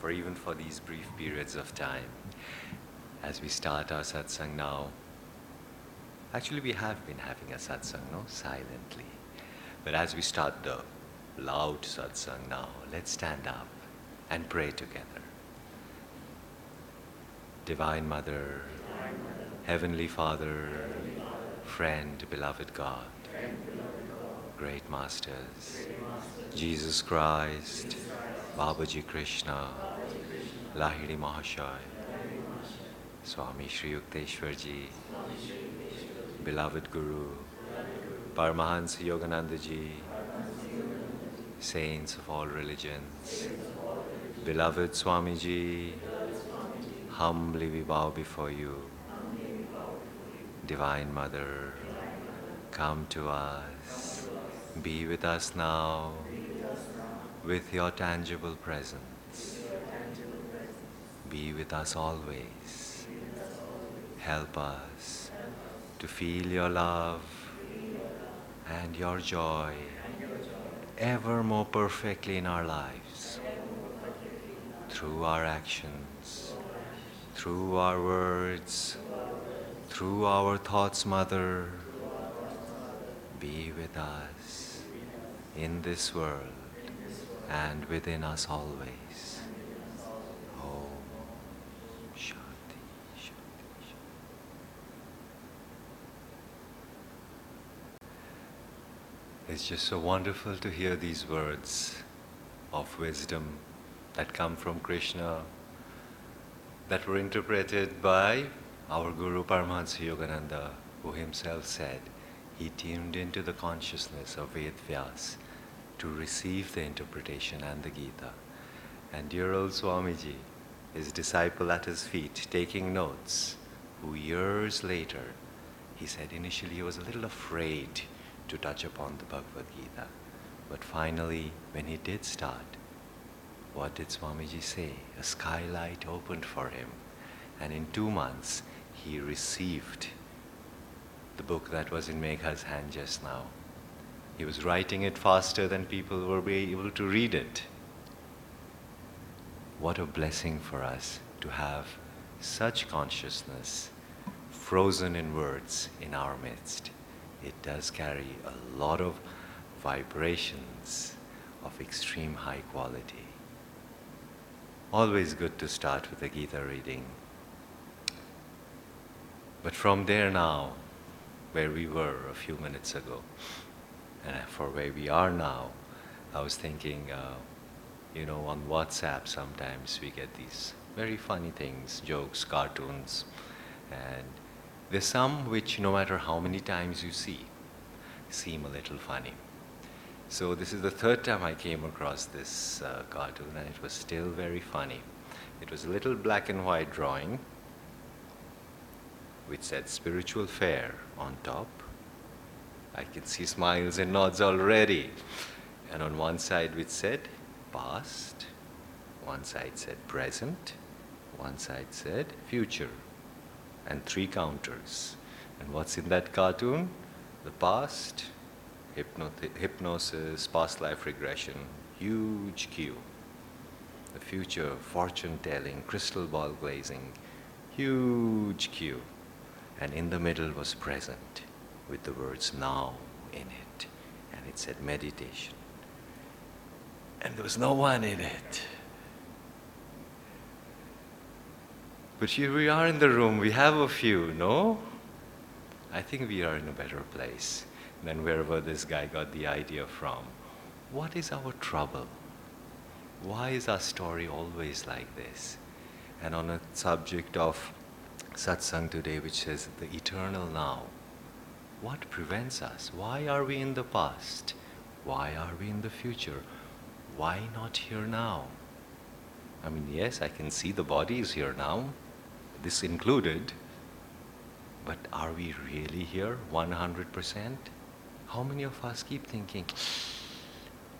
even for these brief periods of time. As we start our satsang now, actually we have been having a satsang, no? Silently. But as we start the loud satsang now, let's stand up and pray together. Divine Mother, Heavenly Father, friend, beloved God, great Masters, Jesus Christ, Babaji Krishna, Lahiri Mahashaya, Swami Shri Yukteswarji, beloved Guru, Paramahansa Yogananda Ji, saints of all religions, beloved Swamiji, humbly we bow before you. Divine Mother, come to us, be with us now, with your tangible presence. Be with us always. Help us to feel your love and your joy ever more perfectly in our lives, through our actions, through our words, through our thoughts, Mother. Be with us in this world and within us always. Om Shanti, Shanti, Shanti. It's just so wonderful to hear these words of wisdom that come from Krishna, that were interpreted by our Guru Paramahansa Yogananda, who himself said he tuned into the consciousness of Ved Vyas to receive the interpretation and the Gita. And dear old Swamiji, his disciple at his feet, taking notes, who years later, he said initially he was a little afraid to touch upon the Bhagavad Gita. But finally, when he did start, what did Swamiji say? A skylight opened for him. And in 2 months, he received the book that was in Megha's hand just now. He was writing it faster than people were able to read it. What a blessing for us to have such consciousness frozen in words in our midst. It does carry a lot of vibrations of extreme high quality. Always good to start with a Gita reading. But from there now, where we were a few minutes ago, and for where we are now, I was thinking, on WhatsApp sometimes we get these very funny things, jokes, cartoons, and there's some which no matter how many times you see, seem a little funny. So this is the 3rd time I came across this cartoon, and it was still very funny. It was a little black and white drawing which said spiritual fair on top. I can see smiles and nods already. And on one side which said past, one side said present, one side said future, and 3 counters. And what's in that cartoon? The past, hypnosis, past life regression, huge queue. The future, fortune telling, crystal ball glazing, huge queue. And in the middle was present, with the words now in it. And it said meditation. And there was no one in it. But here we are in the room, we have a few, no? I think we are in a better place than wherever this guy got the idea from. What is our trouble? Why is our story always like this? And on a subject of Satsang today, which says the eternal now, what prevents us? Why are we in the past? Why are we in the future? Why not here now? I mean, yes, I can see the body is here now, this included, but are we really here 100%? How many of us keep thinking,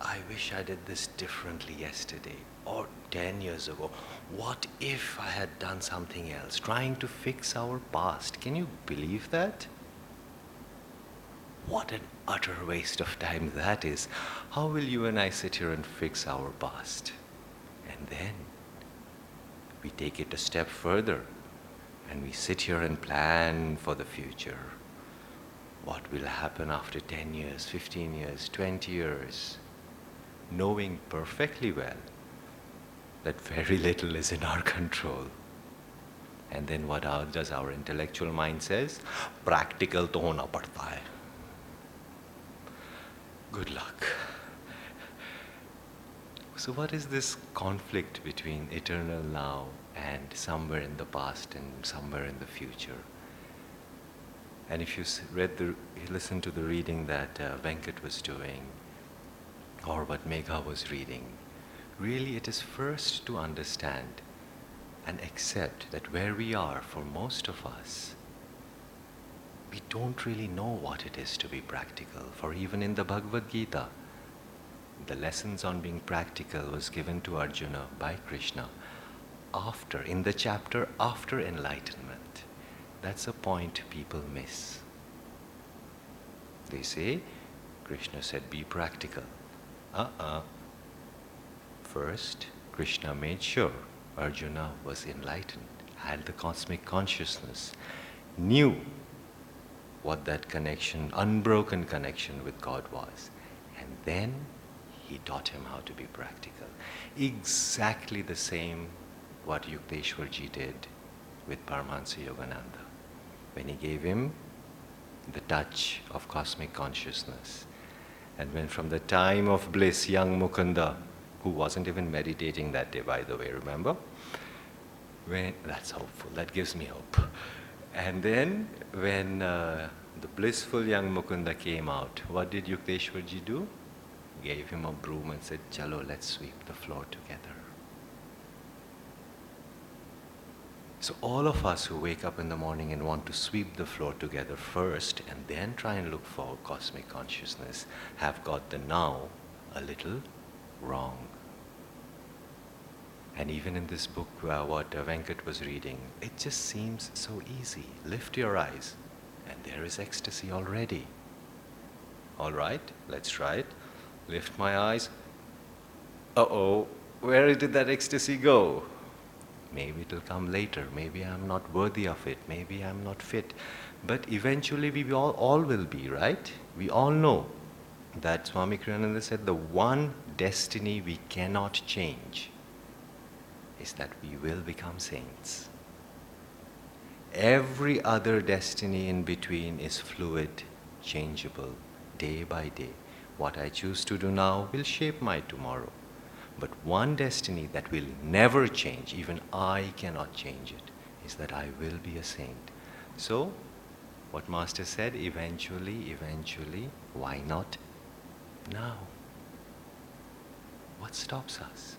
I wish I did this differently yesterday or 10 years ago? What if I had done something else? Trying to fix our past. Can you believe that? What an utter waste of time that is. How will you and I sit here and fix our past? And then We take it a step further and we sit here and plan for the future. What will happen after 10 years, 15 years, 20 years? Knowing perfectly well that very little is in our control. And then what does our intellectual mind says? Practical to hona padta hai. Good luck. So what is this conflict between eternal now and somewhere in the past and somewhere in the future? And if you listen to the reading that Venkat was doing, or what Megha was reading, really it is first to understand and accept that where we are, for most of us, we don't really know what it is to be practical. For even in the Bhagavad Gita, the lessons on being practical was given to Arjuna by Krishna in the chapter after enlightenment. That's a point people miss. They say, Krishna said, be practical. First, Krishna made sure Arjuna was enlightened, had the cosmic consciousness, knew what that connection, unbroken connection with God was. And then he taught him how to be practical. Exactly the same what Yukteswarji did with Paramahansa Yogananda, when he gave him the touch of cosmic consciousness. And when from the time of bliss, young Mukunda, who wasn't even meditating that day, by the way, remember? That's hopeful, that gives me hope. And then when the blissful young Mukunda came out, what did Yukteswarji do? Gave him a broom and said, Chalo, let's sweep the floor together. So all of us who wake up in the morning and want to sweep the floor together first and then try and look for cosmic consciousness have got the now a little wrong. And even in this book, what Venkat was reading, it just seems so easy. Lift your eyes and there is ecstasy already. All right, let's try it. Lift my eyes. Uh-oh, where did that ecstasy go? Maybe it will come later. Maybe I'm not worthy of it. Maybe I'm not fit. But eventually we all will be, right? We all know that Swami Kriyananda said the one destiny we cannot change is that we will become saints. Every other destiny in between is fluid, changeable, day by day. What I choose to do now will shape my tomorrow. But one destiny that will never change, even I cannot change it, is that I will be a saint. So, what Master said, eventually, why not now? What stops us?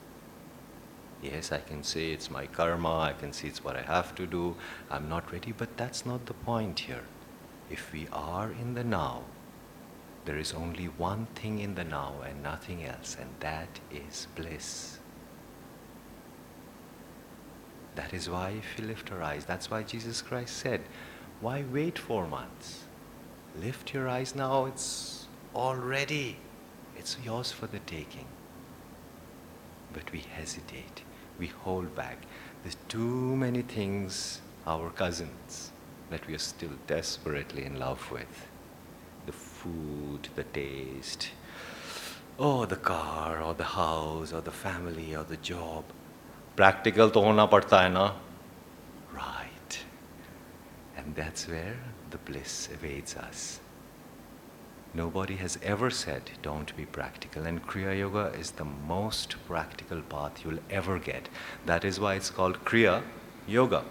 Yes, I can say it's my karma, I can say it's what I have to do, I'm not ready, but that's not the point here. If we are in the now, there is only one thing in the now and nothing else, and that is bliss. That is why if we lift our eyes, that's why Jesus Christ said, why wait 4 months? Lift your eyes now, it's already, it's yours for the taking. But we hesitate, we hold back. There's too many things, our cousins, that we are still desperately in love with. The food, the taste, or the car, or the house, or the family, or the job. Practical to hona padta hai na? Right. And that's where the bliss evades us. Nobody has ever said, don't be practical. And Kriya Yoga is the most practical path you'll ever get. That is why it's called Kriya Yoga.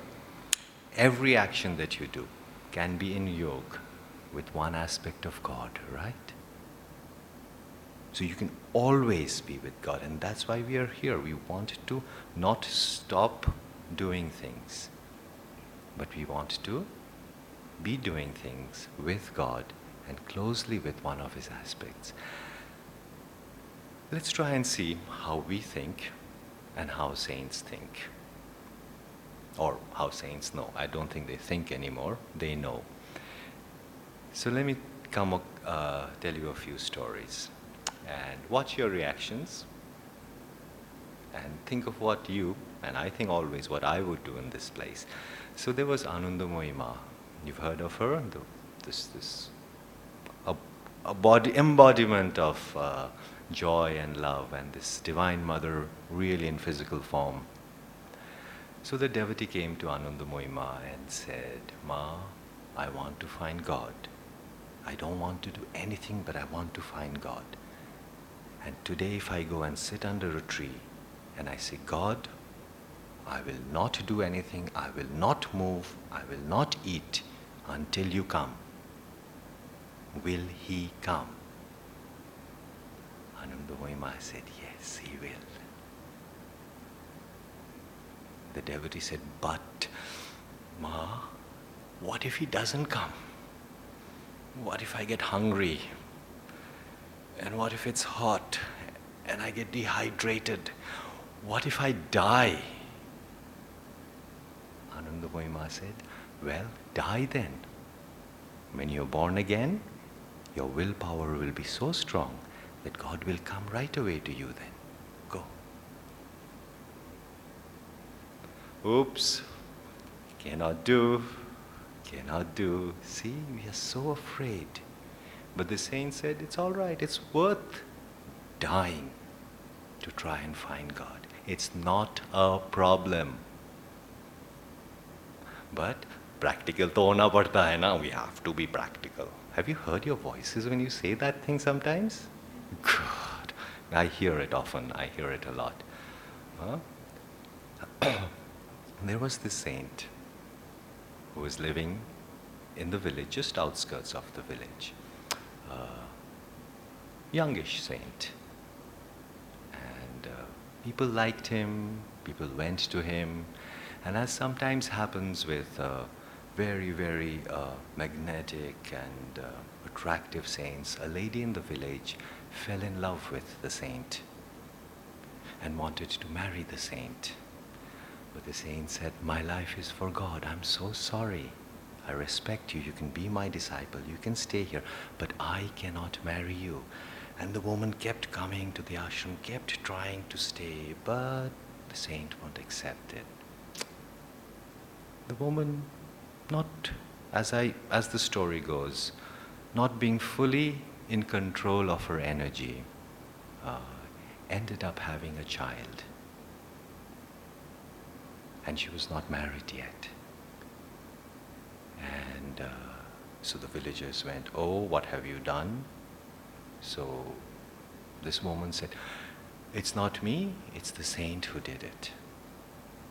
Every action that you do can be in yoga with one aspect of God, right? So you can always be with God, and that's why we are here. We want to not stop doing things, but we want to be doing things with God and closely with one of His aspects. Let's try and see how we think and how saints think. Or how saints know. I don't think they think anymore, they know. So let me tell you a few stories and watch your reactions and think of what you, and I think always what I would do in this place. So there was Anandamoyi Ma. You've heard of her? This a body embodiment of joy and love, and this Divine Mother really in physical form. So the devotee came to Anandamoyi Ma and said, Ma, I want to find God. I don't want to do anything, but I want to find God. And today if I go and sit under a tree and I say, God, I will not do anything, I will not move, I will not eat until you come. Will he come? Anandamoyi Ma said, yes, he will. The devotee said, but Ma, what if he doesn't come? What if I get hungry? And what if it's hot and I get dehydrated? What if I die? Anandamoyi Ma said, well, die then. When you're born again, your willpower will be so strong that God will come right away to you then. Go. Oops, cannot do. See, we are so afraid. But the saint said, it's all right, it's worth dying to try and find God. It's not a problem. But practical to hona padta hai na, we have to be practical. Have you heard your voices when you say that thing sometimes? God, I hear it often, I hear it a lot. There was this saint who was living in the village, just outskirts of the village. Youngish saint. And people liked him, people went to him, and as sometimes happens with very, very magnetic and attractive saints, a lady in the village fell in love with the saint and wanted to marry the saint. But the saint said, my life is for God, I'm so sorry. I respect you, you can be my disciple, you can stay here, but I cannot marry you. And the woman kept coming to the ashram, kept trying to stay, but the saint won't accept it. The woman, not, as the story goes, not being fully in control of her energy, ended up having a child. And she was not married yet. And so the villagers went, oh, what have you done? So this woman said, it's not me, it's the saint who did it,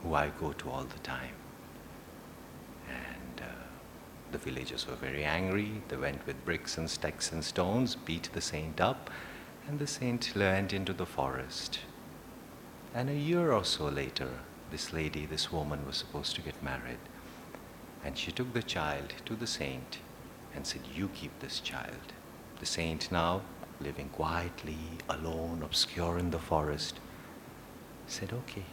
who I go to all the time. And the villagers were very angry. They went with bricks and sticks and stones, beat the saint up, and the saint went into the forest. And a year or so later, this lady, this woman was supposed to get married. And she took the child to the saint and said, you keep this child. The saint now, living quietly, alone, obscure in the forest, said, okay.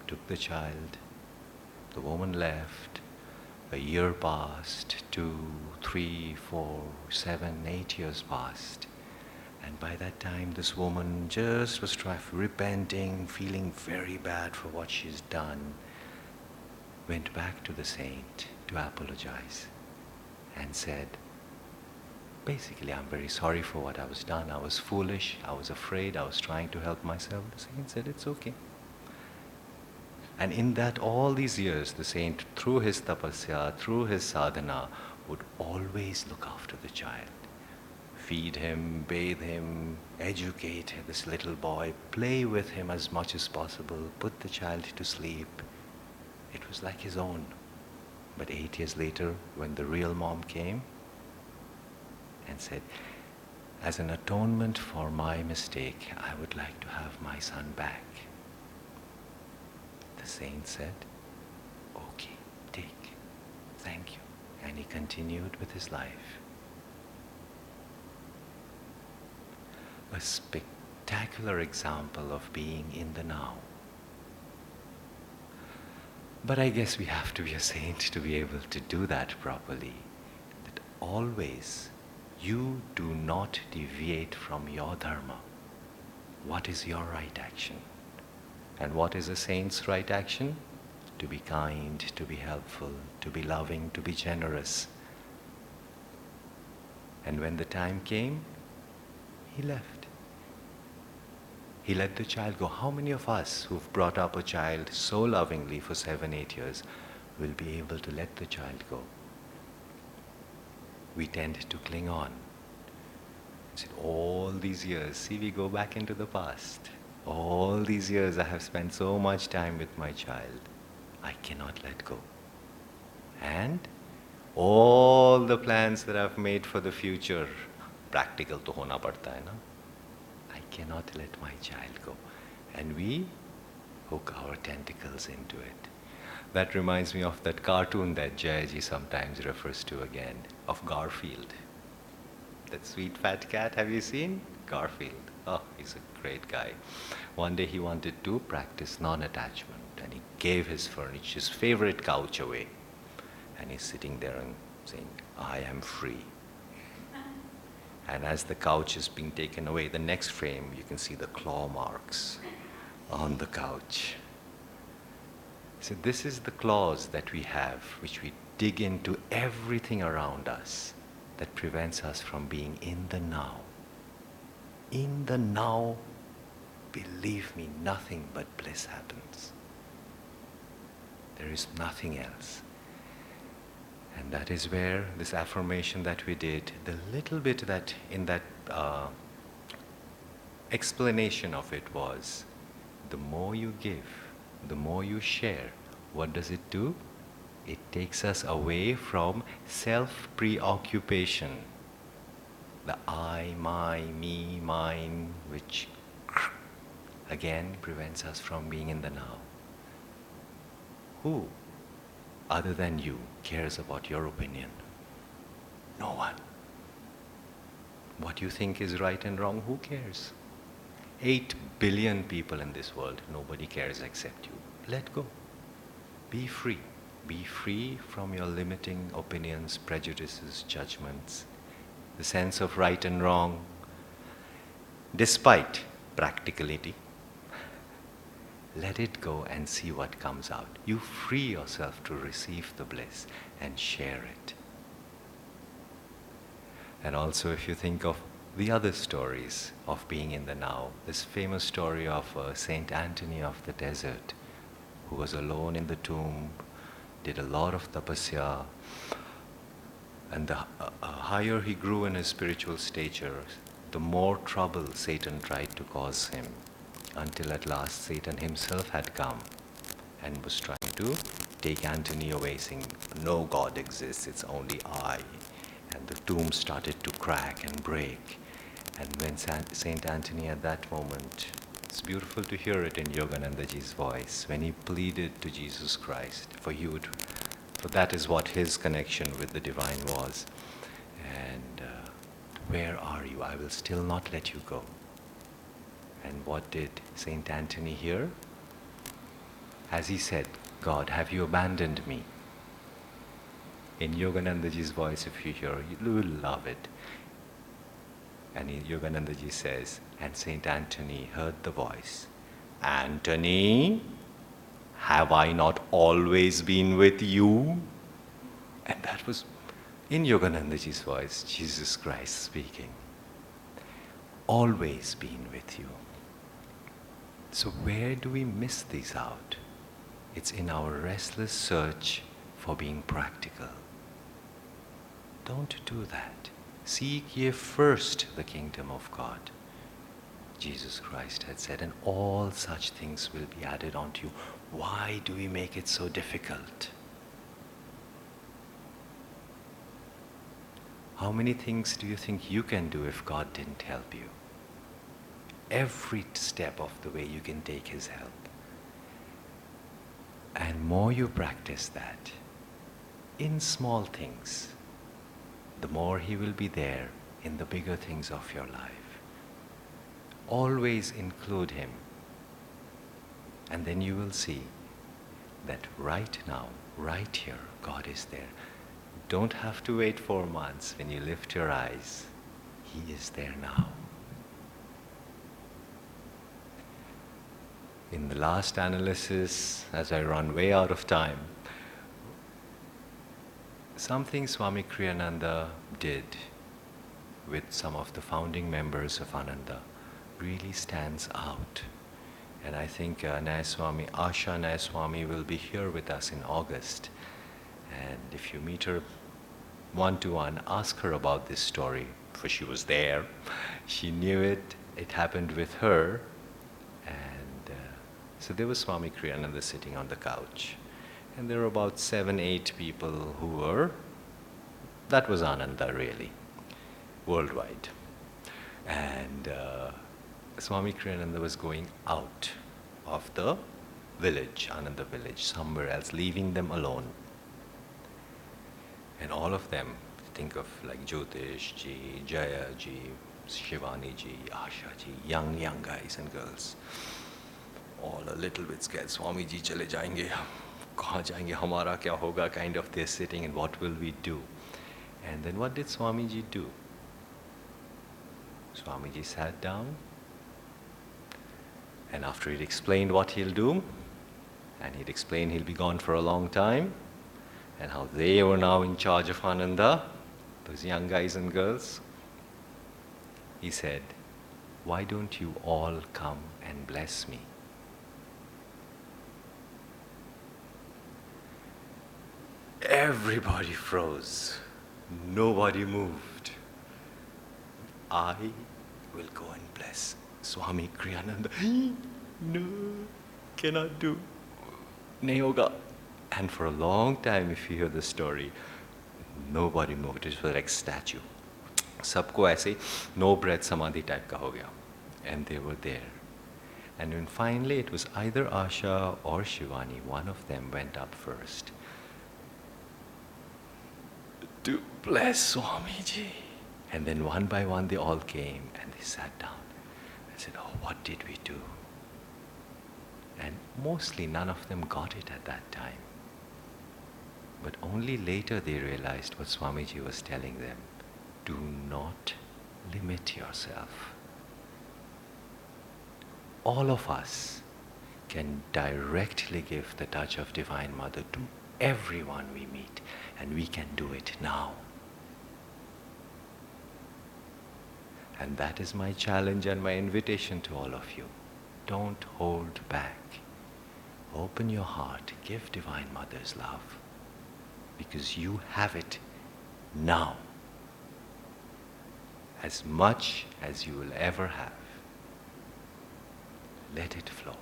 Took the child. The woman left. A year passed, 2, 3, 4, 7, 8 years passed. And by that time, this woman just was repenting, feeling very bad for what she's done. Went back to the saint to apologize and said, basically, I'm very sorry for what I was done. I was foolish, I was afraid, I was trying to help myself. The saint said, it's okay. And in that, all these years, the saint, through his tapasya, through his sadhana, would always look after the child. Feed him, bathe him, educate this little boy, play with him as much as possible, put the child to sleep. It was like his own. But 8 years later, when the real mom came and said, as an atonement for my mistake, I would like to have my son back. The saint said, okay, take, thank you. And he continued with his life. A spectacular example of being in the now. But I guess we have to be a saint to be able to do that properly. That always you do not deviate from your dharma. What is your right action? And what is a saint's right action? To be kind, to be helpful, to be loving, to be generous. And when the time came, he left. He let the child go. How many of us who've brought up a child so lovingly for 7, 8 years will be able to let the child go? We tend to cling on. All these years, see, we go back into the past. All these years I have spent so much time with my child. I cannot let go. And all the plans that I've made for the future, practical to hona padta hai na? I cannot let my child go. And we hook our tentacles into it. That reminds me of that cartoon that Jayaji sometimes refers to again, of Garfield. That sweet fat cat, have you seen? Garfield. Oh, he's a great guy. One day he wanted to practice non-attachment, and he gave his furniture, his favorite couch away. And he's sitting there and saying, I am free. And as the couch is being taken away, the next frame, you can see the claw marks on the couch. So this is the claws that we have, which we dig into everything around us, that prevents us from being in the now. In the now, believe me, nothing but bliss happens. There is nothing else. And that is where this affirmation that we did, the little bit that in that explanation of it was, the more you give, the more you share, what does it do? It takes us away from self-preoccupation. The I, my, me, mine, which again prevents us from being in the now. Who, other than you, cares about your opinion? No one. What you think is right and wrong, who cares? 8 billion people in this world, nobody cares except you. Let go. Be free. Be free from your limiting opinions, prejudices, judgments, the sense of right and wrong. Despite practicality, let it go and see what comes out. You free yourself to receive the bliss and share it. And also, if you think of the other stories of being in the now, this famous story of Saint Anthony of the desert, who was alone in the tomb, did a lot of tapasya, and the higher he grew in his spiritual stature, the more trouble Satan tried to cause him, until at last Satan himself had come and was trying to take Anthony away, saying, no God exists, it's only I. And the tomb started to crack and break. And when Saint Anthony at that moment, it's beautiful to hear it in Yoganandaji's voice, when he pleaded to Jesus Christ, for that is what his connection with the divine was. And where are you? I will still not let you go. And what did Saint Anthony hear? As he said, God, have you abandoned me? In Yoganandaji's voice, if you hear, you will love it. And Yoganandaji says, and Saint Anthony heard the voice, Anthony, have I not always been with you? And that was, in Yoganandaji's voice, Jesus Christ speaking. Always been with you. So where do we miss these out? It's in our restless search for being practical. Don't do that. Seek ye first the kingdom of God. Jesus Christ had said, and all such things will be added unto you. Why do we make it so difficult? How many things do you think you can do if God didn't help you? Every step of the way you can take His help. And more you practice that, in small things, the more He will be there in the bigger things of your life. Always include Him. And then you will see that right now, right here, God is there. Don't have to wait 4 months. When you lift your eyes, He is there now. in the last analysis, as I run way out of time, something Swami Kriyananda did with some of the founding members of Ananda really stands out. And I think Asha Nayaswami will be here with us in August. And if you meet her one-to-one, ask her about this story, for she was there. She knew it. It happened with her. And so there was Swami Kriyananda sitting on the couch. And there were about 7, 8 people who were, that was Ananda really, worldwide. And Swami Kriyananda was going out of the village, Ananda village, somewhere else, leaving them alone. And all of them, think of like Jyotish ji, Jaya ji, Shivani ji, Asha ji, young guys and girls, all a little bit scared. Swami ji chale jayenge, kahan jayenge, hamara kya hoga, kind of they're sitting, and what will we do? And then what did Swami ji do? Swami ji sat down, and after he'd explained what he'll do, and he'd explained he'll be gone for a long time, and how they were now in charge of Ananda, those young guys and girls, he said, "Why don't you all come and bless me?" Everybody froze. Nobody moved. I will go and bless Swami Kriyananda. No, cannot do. Nahi hoga. And for a long time, if you hear the story, nobody moved. It was like statue. Sabko aise, no breath samadhi type ka ho gaya. And they were there. And then finally, it was either Asha or Shivani. One of them went up first to bless Swamiji. And then one by one they all came and they sat down and said, "Oh, what did we do?" And mostly none of them got it at that time. But only later they realized what Swamiji was telling them. Do not limit yourself. All of us can directly give the touch of Divine Mother to everyone we meet, and we can do it now. And that is my challenge and my invitation to all of you. Don't hold back. Open your heart, give Divine Mother's love, because you have it now, as much as you will ever have. Let it flow.